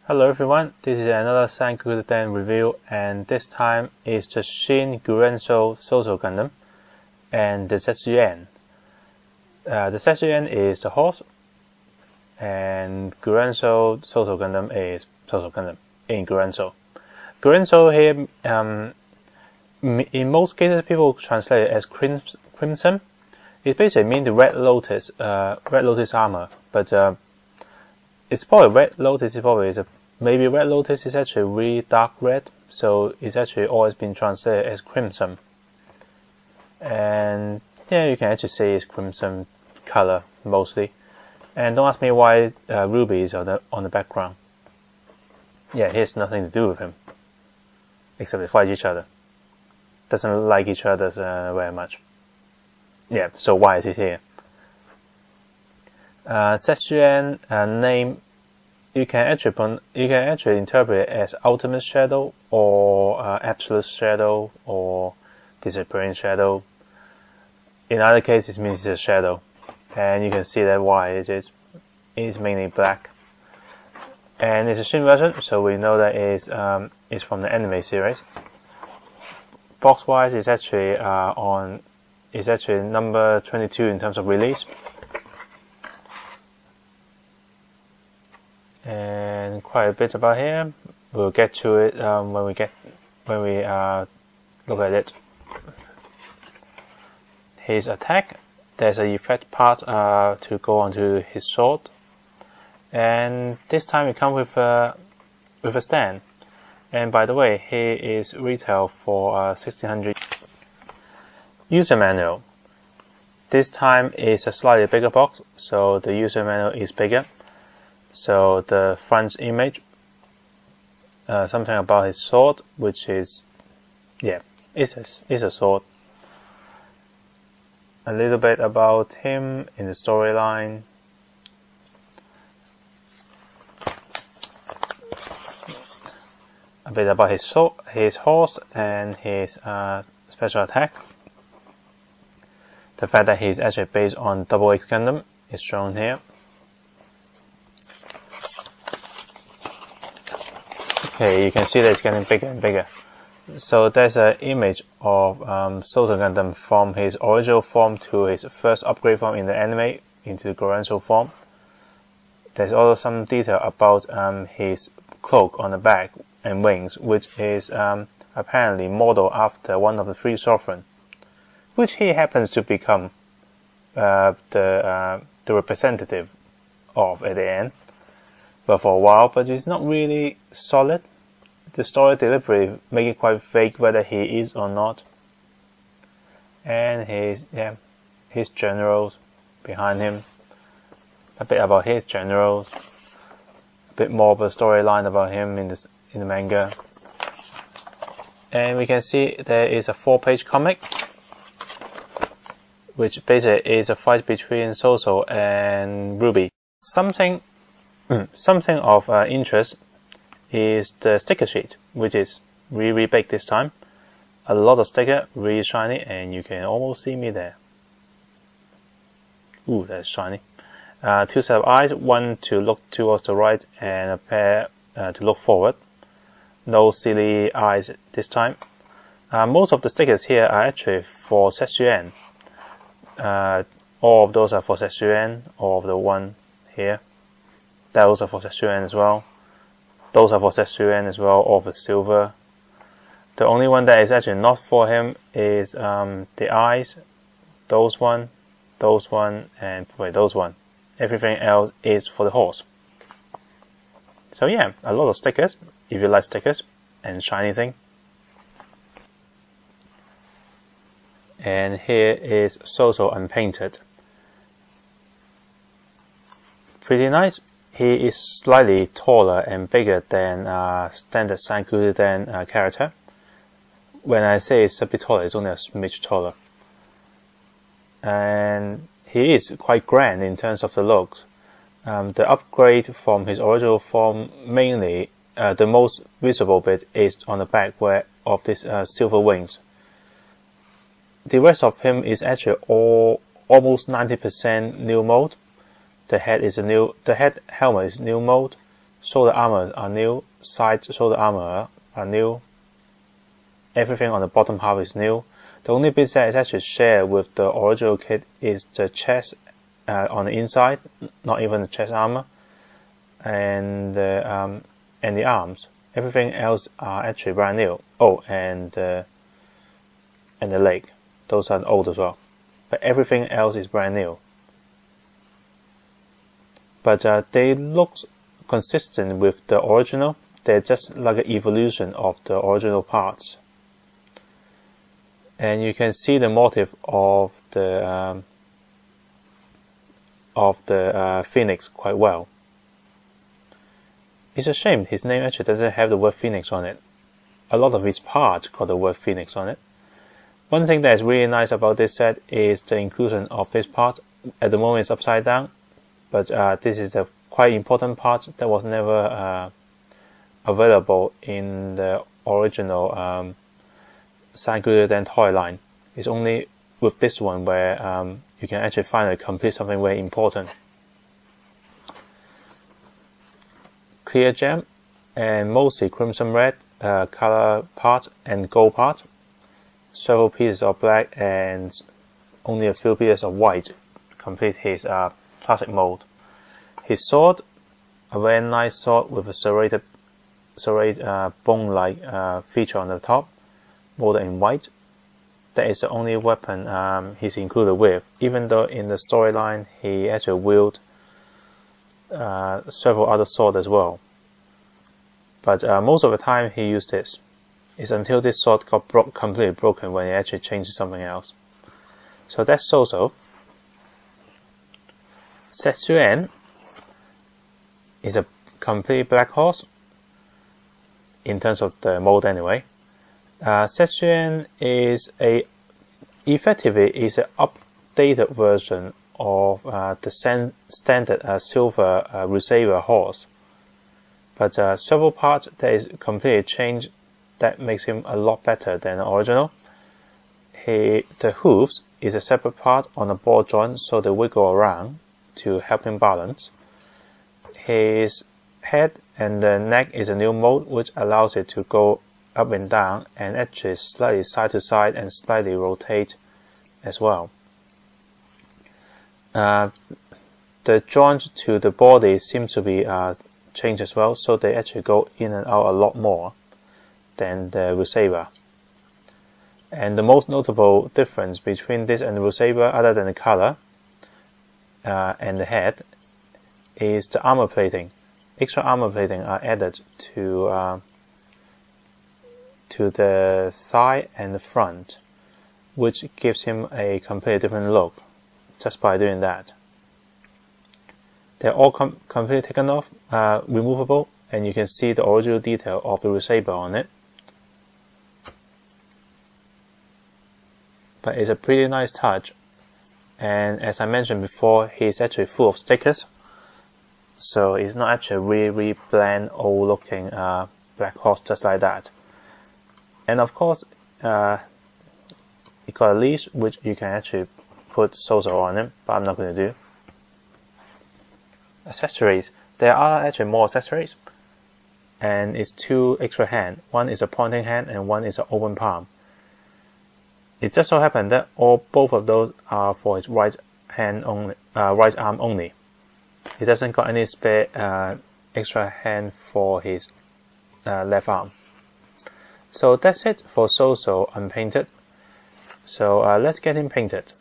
Hello everyone, this is another Sangoku Gundam review, and this time is the Shin Gurensou Sousou Gundam and the Zetsuen. The Zetsuen is the horse, and Gurensou Sousou Gundam is Sousou Gundam in Gurensou. Gurensou here, in most cases people translate it as crimson. It basically means the red lotus armor, but it's probably red lotus. Maybe red lotus is actually really dark red, so it's actually always been translated as crimson. And yeah, you can actually say it's crimson color mostly. And don't ask me why Ruby is on the background. Yeah, it has nothing to do with him, except they fight each other. Doesn't like each other very much. Yeah, so why is it here? Zetsuen name, you can actually interpret it as ultimate shadow, or absolute shadow, or disappearing shadow. In other cases, it means it's a shadow, and you can see that why it is mainly black. And it's a Shin version, so we know that it's from the anime series. Box wise, it's actually number 22 in terms of release. And quite a bit about here. We'll get to it when we look at it. His attack, there's an effect part to go onto his sword, and this time it comes with a stand. And by the way, he is retail for 1600. User manual. This time is a slightly bigger box, so the user manual is bigger. So the front image, something about his sword, which is, yeah, is a sword. A little bit about him in the storyline. A bit about his horse and his special attack. The fact that he's actually based on Double X Gundam is shown here. Okay, you can see that it's getting bigger and bigger. So there's an image of Sousou Gundam from his original form to his first upgrade form in the anime into Gurensou form. There's also some detail about his cloak on the back and wings, which is apparently modeled after one of the three sovereigns, which he happens to become the representative of at the end. But for a while, but it's not really solid. The story deliberately make it quite vague whether he is or not. And his generals behind him. A bit about his generals. A bit more of a storyline about him in the manga. And we can see there is a 4-page comic, which basically is a fight between Sousou and Ruby. Something of interest is the sticker sheet, which is really big this time. A lot of sticker, really shiny, and you can almost see me there. Ooh, that's shiny. 2 sets of eyes, one to look towards the right and a pair to look forward. No silly eyes this time. Most of the stickers here are actually for Zetsuen. All of those are for Zetsuen, all of the one here. Those are for Zetsuen as well. Those are for Zetsuen as well, all for silver. The only one that is actually not for him is the eyes. Those one, and wait, those one. Everything else is for the horse. So yeah, a lot of stickers, if you like stickers and shiny thing. And here is Sousou unpainted. Pretty nice. He is slightly taller and bigger than standard Sangoku Gundam character. When I say it's a bit taller, it's only a smidge taller. And he is quite grand in terms of the looks. The upgrade from his original form, mainly the most visible bit is on the back of these silver wings. The rest of him is actually all almost 90% new mold. The head helmet is new mold. Shoulder armors are new. Side shoulder armor are new. Everything on the bottom half is new. The only bit that is actually shared with the original kit is the chest on the inside, not even the chest armor, and the arms. Everything else are actually brand new. Oh, and the leg. Those are old as well. But everything else is brand new. But they look consistent with the original. They're just like an evolution of the original parts. And you can see the motif of the phoenix quite well. It's a shame his name actually doesn't have the word phoenix on it. A lot of his parts got the word phoenix on it. One thing that is really nice about this set is the inclusion of this part. At the moment it's upside down, but this is a quite important part that was never available in the original Gundam toy line. It's only with this one where you can actually finally complete something very important. Clear gem and mostly crimson red color part and gold part. Several pieces of black and only a few pieces of white complete his plastic mold. His sword, a very nice sword with a serrated bone-like feature on the top, molded in white. That is the only weapon he's included with, even though in the storyline he actually wielded several other swords as well. But most of the time he used this. It's until this sword got completely broken when he actually changed to something else. So that's Sousou. Zetsuen is a complete black horse, in terms of the mold anyway. Zetsuen is effectively an updated version of the standard silver Receiver horse. But several parts that is completely changed that makes him a lot better than the original. The hooves is a separate part on the ball joint, so they wiggle around to help him balance. His head and the neck is a new mold, which allows it to go up and down and actually slightly side to side and slightly rotate as well. The joint to the body seems to be changed as well, so they actually go in and out a lot more than the Receiver. And the most notable difference between this and the Receiver, other than the color and the head, is the armor plating. Extra armor plating are added to the thigh and the front, which gives him a completely different look just by doing that. They're all completely taken off, removable, and you can see the original detail of the Receiver on it. But it's a pretty nice touch, and as I mentioned before, he's actually full of stickers, so it's not actually really bland old looking black horse just like that. And of course it got a leash which you can actually put Sousou on him, but I'm not going to do. Accessories. There are actually more accessories, and it's two extra hands. One is a pointing hand and one is an open palm. It just so happened that both of those are for his right hand only, right arm only. He doesn't got any spare extra hand for his left arm. So that's it for Sousou unpainted. So let's get him painted.